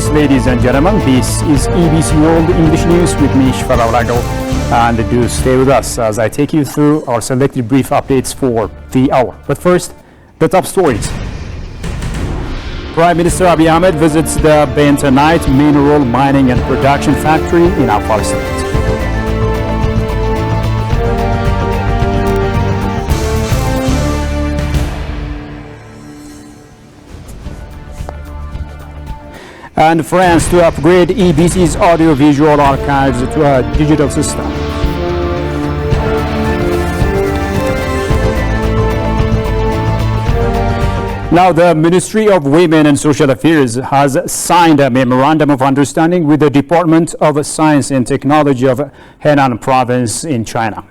viewers, ladies and gentlemen, this is EBC World English News with me, Shfara Rago, and do stay with us as I take you through our selected brief updates for the hour. But first, the top stories. Prime Minister Abiy Ahmed visits the Bentonite Mineral Mining and Production Factory in Afar State. And France to upgrade EBC's audiovisual archives to a digital system. Now, the Ministry of Women and Social Affairs has signed a memorandum of understanding with the Department of Science and Technology of Henan Province in China.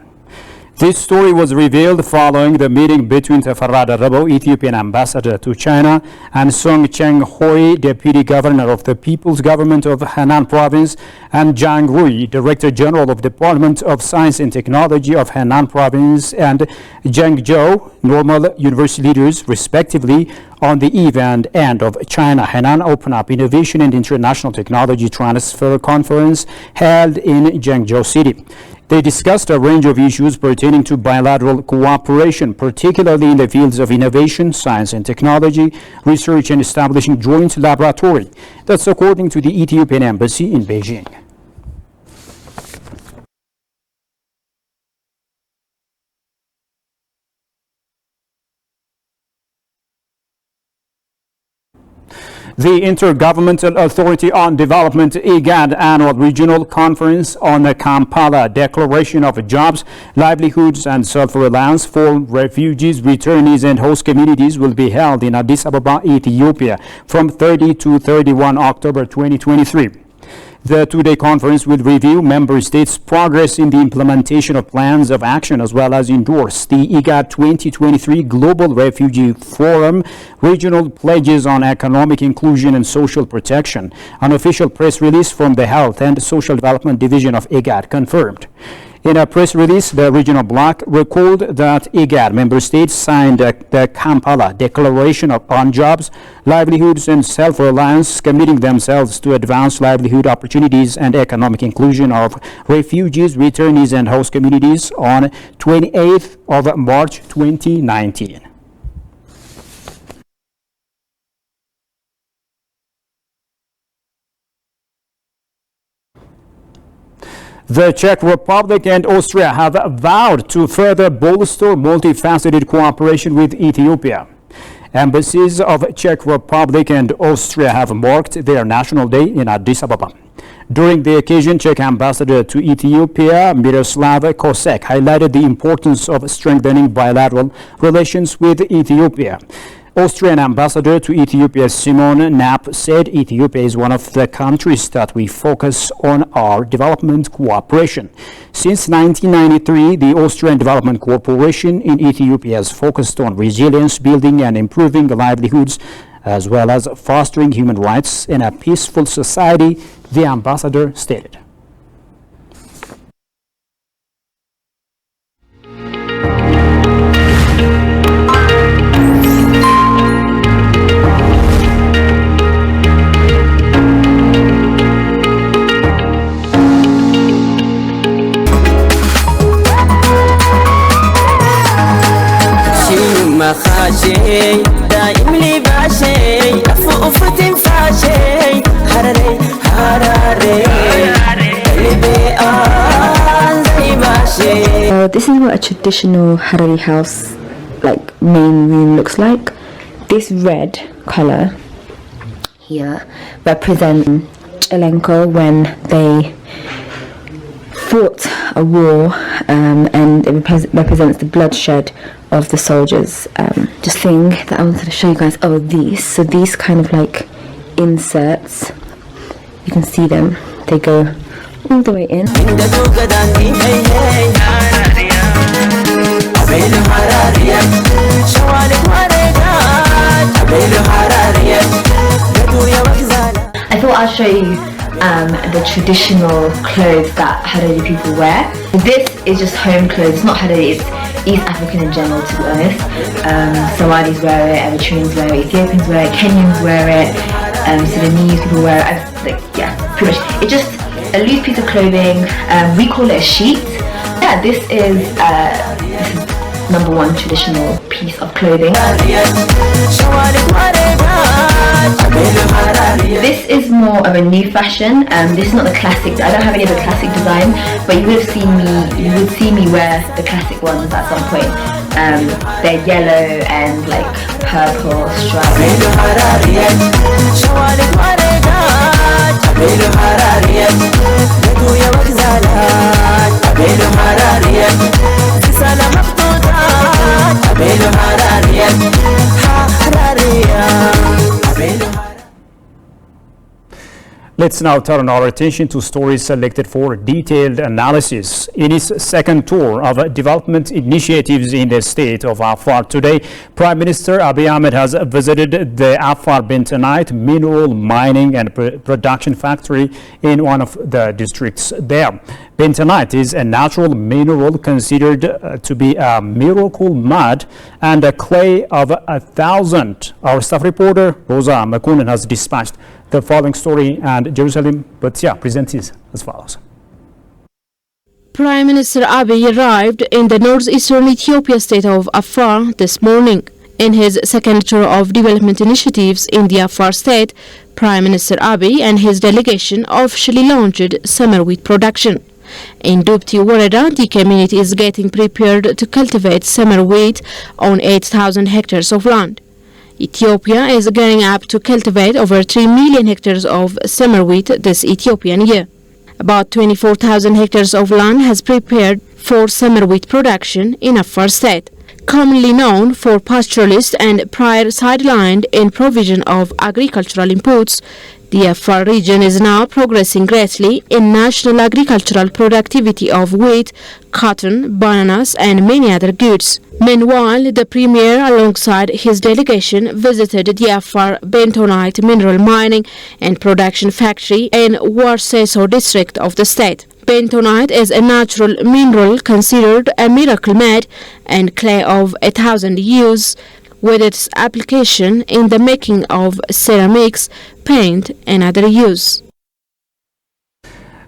This story was revealed following the meeting between Tafarrah Darabo, Ethiopian ambassador to China, and Song Cheng-Hui, deputy governor of the People's Government of Henan Province, and Zhang Rui, director general of Department of Science and Technology of Henan Province, and Zheng Zhou, normal university leaders, respectively, on the eve and end of China Henan Open Up Innovation and International Technology Transfer Conference held in Zhengzhou City. They discussed a range of issues pertaining to bilateral cooperation, particularly in the fields of innovation, science and technology, research, and establishing joint laboratory. That's according to the Ethiopian Embassy in Beijing. The Intergovernmental Authority on Development IGAD Annual Regional Conference on the Kampala Declaration of Jobs, Livelihoods and Self-Reliance for Refugees, Returnees and Host Communities will be held in Addis Ababa, Ethiopia from 30 to 31 October 2023. The two-day conference will review member states' progress in the implementation of plans of action as well as endorse the IGAD 2023 Global Refugee Forum regional pledges on economic inclusion and social protection. An official press release from the Health and Social Development Division of IGAD confirmed. In a press release, the regional bloc recalled that IGAD member states signed the Kampala Declaration on Jobs, Livelihoods and Self-Reliance, committing themselves to advance livelihood opportunities and economic inclusion of refugees, returnees and host communities on 28th of March 2019. The Czech Republic and Austria have vowed to further bolster multifaceted cooperation with Ethiopia. Embassies of Czech Republic and Austria have marked their National Day in Addis Ababa. During the occasion, Czech Ambassador to Ethiopia, Miroslav Kosek, highlighted the importance of strengthening bilateral relations with Ethiopia. Austrian Ambassador to Ethiopia Simon Knapp said Ethiopia is one of the countries that we focus on our development cooperation. Since 1993, the Austrian Development Corporation in Ethiopia has focused on resilience building and improving livelihoods as well as fostering human rights in a peaceful society, the ambassador stated. This is what a traditional Harari house, like main room, looks like. This red color here represents Chelenko when they fought a war, and it represents the bloodshed of the soldiers. Just thing that I wanted to show you guys. Oh, these kind of like inserts, you can see them, they go all the way in. I thought I'll show you the traditional clothes that Harari people wear. This is just home clothes, it's not Harari, it's East African in general, to be honest. Somalis wear it, Eritreans wear it, Ethiopians wear it, Kenyans wear it, so the knees people wear, pretty much. It's just a loose piece of clothing. We call it a sheet. Yeah, this is number one traditional piece of clothing. This is more of a new fashion. This is not the classic. I don't have any of the classic design, but you would see me wear the classic ones at some point. They're yellow and like purple stripes. Let's now turn our attention to stories selected for detailed analysis. In his second tour of development initiatives in the state of Afar today, Prime Minister Abiy Ahmed has visited the Afar Bentonite mineral mining and production factory in one of the districts there. Bentonite is a natural mineral considered to be a miracle mud and a clay of 1,000. Our staff reporter Rosa Makunan has dispatched the following story, and Jerusalem Batia presents it as follows. Prime Minister Abiy arrived in the northeastern Ethiopia state of Afar this morning. In his second tour of development initiatives in the Afar state, Prime Minister Abiy and his delegation officially launched summer wheat production. In Dubti Woreda, the community is getting prepared to cultivate summer wheat on 8,000 hectares of land. Ethiopia is gearing up to cultivate over 3 million hectares of summer wheat this Ethiopian year. About 24,000 hectares of land has prepared for summer wheat production in Afar state. Commonly known for pastoralists and prior sidelined in provision of agricultural inputs, the Afar region is now progressing greatly in national agricultural productivity of wheat, cotton, bananas and many other goods. Meanwhile, the Premier alongside his delegation visited the Afar Bentonite mineral mining and production factory in Warseso district of the state. Bentonite is a natural mineral considered a miracle made and clay of 1,000 years, with its application in the making of ceramics, paint and other use.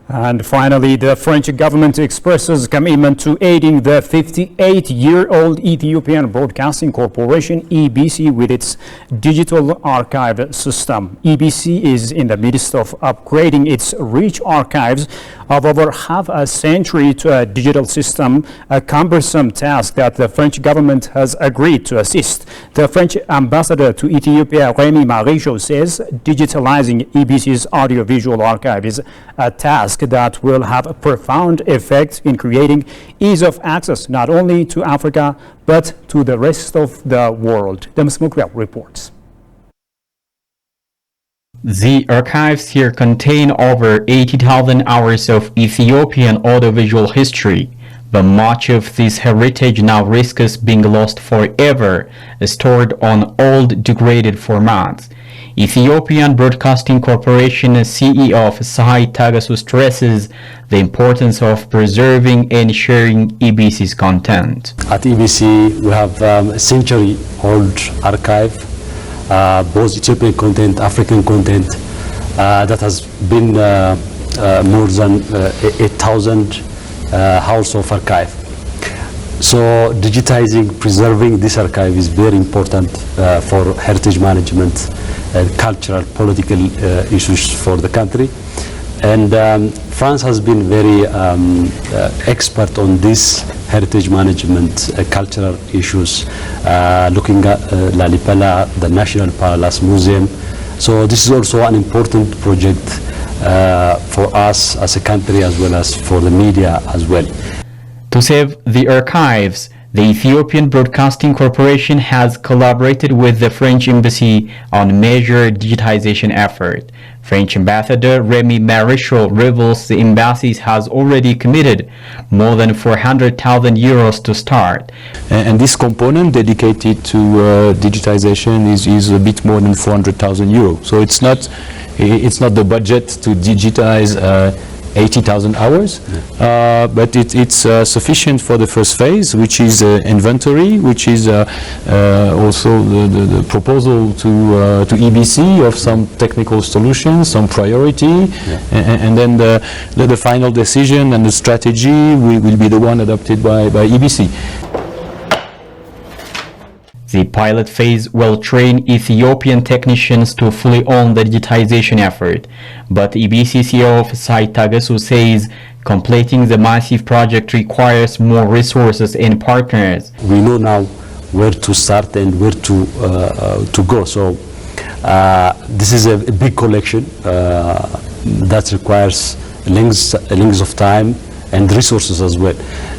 And finally, the French government expresses commitment to aiding the 58-year-old Ethiopian Broadcasting Corporation, EBC, with its digital archive system. EBC is in the midst of upgrading its rich archives of over half a century to a digital system, a cumbersome task that the French government has agreed to assist. The French ambassador to Ethiopia, Rémi Marichou, says digitalizing EBC's audiovisual archive is a task that will have a profound effect in creating ease of access not only to Africa but to the rest of the world. Demis Mukriel reports. The archives here contain over 80,000 hours of Ethiopian audiovisual history, but much of this heritage now risks being lost forever, stored on old, degraded formats. Ethiopian Broadcasting Corporation CEO Sahai Tagasu stresses the importance of preserving and sharing EBC's content. At EBC, we have a century-old archive, both Ethiopian content, African content, that has been more than 8,000 hours of archive. So digitizing, preserving this archive is very important for heritage management and cultural, political issues for the country. And France has been very expert on this heritage management, cultural issues, looking at Lalipela, the National Palace Museum. So this is also an important project for us as a country as well as for the media as well. To save the archives, the Ethiopian Broadcasting Corporation has collaborated with the French Embassy on major digitization effort. French Ambassador Rémi Marichou reveals the embassy has already committed more than 400,000 euros to start. And this component dedicated to digitization is a bit more than 400,000 euros. So it's not the budget to digitize 80,000 hours, but it's sufficient for the first phase, which is inventory, which is also the proposal to EBC of some technical solutions, some priority, and then the final decision and the strategy will be the one adopted by EBC. The pilot phase will train Ethiopian technicians to fully own the digitization effort, but EBC CEO Said Tagasu says completing the massive project requires more resources and partners. We know now where to start and where to go. So this is a big collection that requires lengths of time and resources as well.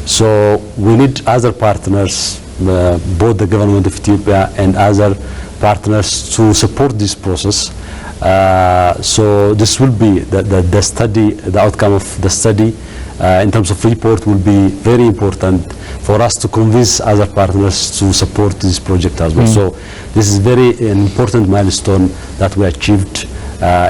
So we need other partners, both the government of Ethiopia and other partners, to support this process. So this will be the study, the outcome of the study in terms of report will be very important for us to convince other partners to support this project as well. So this is an important milestone that we achieved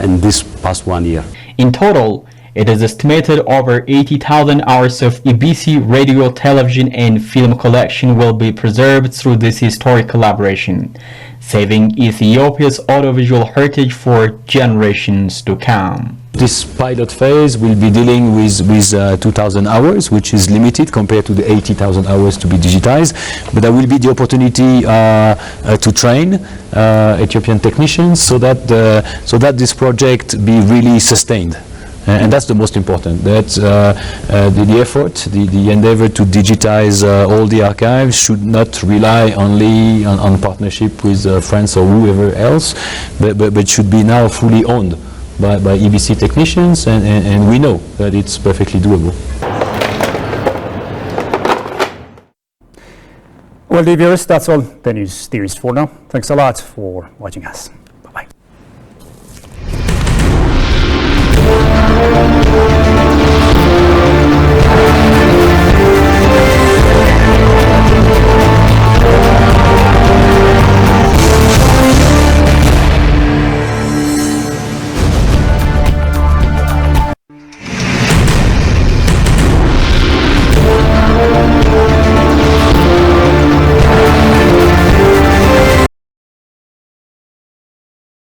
in this past 1 year. In total, it is estimated over 80,000 hours of EBC radio, television, and film collection will be preserved through this historic collaboration, saving Ethiopia's audiovisual heritage for generations to come. This pilot phase will be dealing with 2,000 hours, which is limited compared to the 80,000 hours to be digitized. But there will be the opportunity to train Ethiopian technicians so that this project be really sustained. And that's the most important. That the effort, the endeavor to digitize all the archives should not rely only on partnership with France or whoever else, but should be now fully owned by EBC technicians, and we know that it's perfectly doable. Well, dear viewers, that's all the news there is for now. Thanks a lot for watching us.